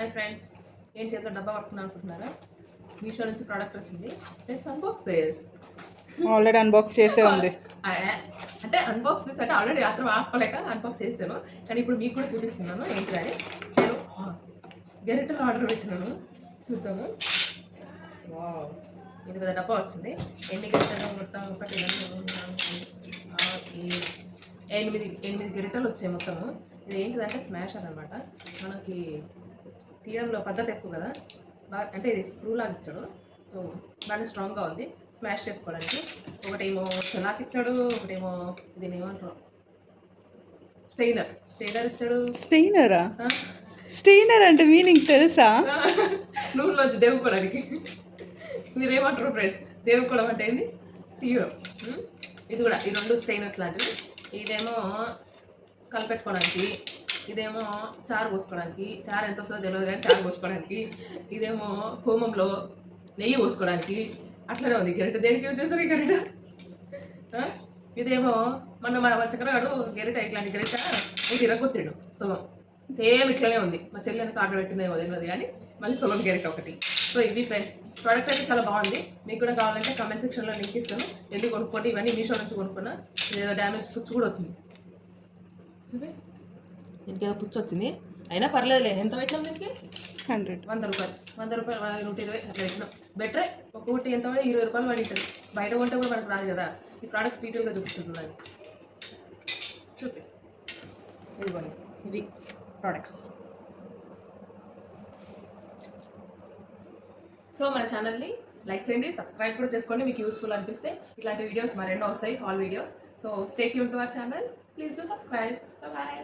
Hi friends, ఏం చేద్దాం డబ్బా పడుతున్నాను అనుకుంటున్నారా? మీషో నుంచి ప్రోడక్ట్ వచ్చింది. Let's unbox this. Already unbox చేసే ఉంది. అంటే అన్బాక్స్ దిస్ అంటే ఆల్రెడీ ఆత్రం ఆపలేక అన్బాక్స్ చేశాను, కానీ ఇప్పుడు మీకు కూడా చూపిస్తున్నాను ఏంటి అని. నేను గరిటెలు ఆర్డర్ పెట్టినాను, చూద్దాము. వావ్, ఇది పెద్ద డబ్బా వచ్చింది. ఎన్ని గరిటెలు మొత్తం? 1 2 3 4 8 గరిటెలు వచ్చాయి మొత్తము. ఇది ఏంటిదంటే స్మాషర్ అనమాట. మనకి తీయడంలో పద్ధతి ఎక్కువ కదా, బాగా అంటే ఇది స్క్రూ లాగా ఇచ్చాడు. సో బాగా స్ట్రాంగ్గా ఉంది స్మాష్ చేసుకోవడానికి. ఒకటేమో చలాక్ ఇచ్చాడు, ఒకటేమో దీని ఏమంటారు స్టెయినర్ ఇచ్చాడు. స్టెయినరా? స్టెయినర్ అంటే మీనింగ్ తెలుసా? నూనెలోంచి దేవుకోవడానికి. మీరేమంటారు ఫ్రెండ్స్? దేవుకోవడం అంటే ఏంది? తీయడం. ఇది కూడా ఈ 2 స్టెయినర్స్ లాంటివి. ఇదేమో కలిపెట్టుకోవడానికి, ఇదేమో చారు పోసుకోవడానికి. చారు ఎంత వస్తుందో తెలియదు కానీ చారు పోసుకోవడానికి. ఇదేమో హోమంలో నెయ్యి పోసుకోవడానికి. అట్లనే ఉంది గెరిట. దేనికి యూజ్ చేస్తారు ఈ గెరిట? ఇదేమో మన చక్రగాడు గెరిట, ఇట్లాంటి గెరిట ఇది ఇరగొట్టాడు. సో సేమ్ ఇట్లనే ఉంది. మా చెల్లి ఎందుకు ఆర్డర్ పెట్టిందేమో తెలియదు కానీ మళ్ళీ సొలం గెరిట ఒకటి. సో ఇది ఫ్రెండ్స్, ప్రోడక్ట్ అయితే చాలా బాగుంది. మీకు కూడా కావాలంటే కమెంట్ సెక్షన్లో లింక్ ఇస్తాను, వెళ్ళి కొనుక్కోండి. ఇవన్నీ మీషో నుంచి కొనుక్కున్నా. ఏదో డ్యామేజ్ పుచ్చు కూడా వచ్చింది చూపి. దీనికి ఏదో పుచ్చు వచ్చింది, అయినా పర్లేదులే. ఎంత పెట్టినాం దీనికి? 100 రూపాయలు 120 అట్లా పెట్టినాం. బెటరే. ఒక్కొక్కటి ఎంత పడి 20 రూపాయలు పడి ఉంటుంది. బయట కొంటే కూడా మనకు రాదు కదా. ఈ ప్రోడక్ట్స్ డీటెయిల్గా చూపిస్తుంది దాన్ని చూపి. ఇదిగోండి, ఇవి ప్రోడక్ట్స్. సో మన ఛానల్ని లైక్ చేయండి, సబ్స్క్రైబ్ కూడా చేసుకోండి. మీకు యూస్ఫుల్ అనిపిస్తే ఇట్లాంటి వీడియోస్ మరెన్నో వస్తాయి, all videos. So stay tune to our channel. Please do subscribe. Bye.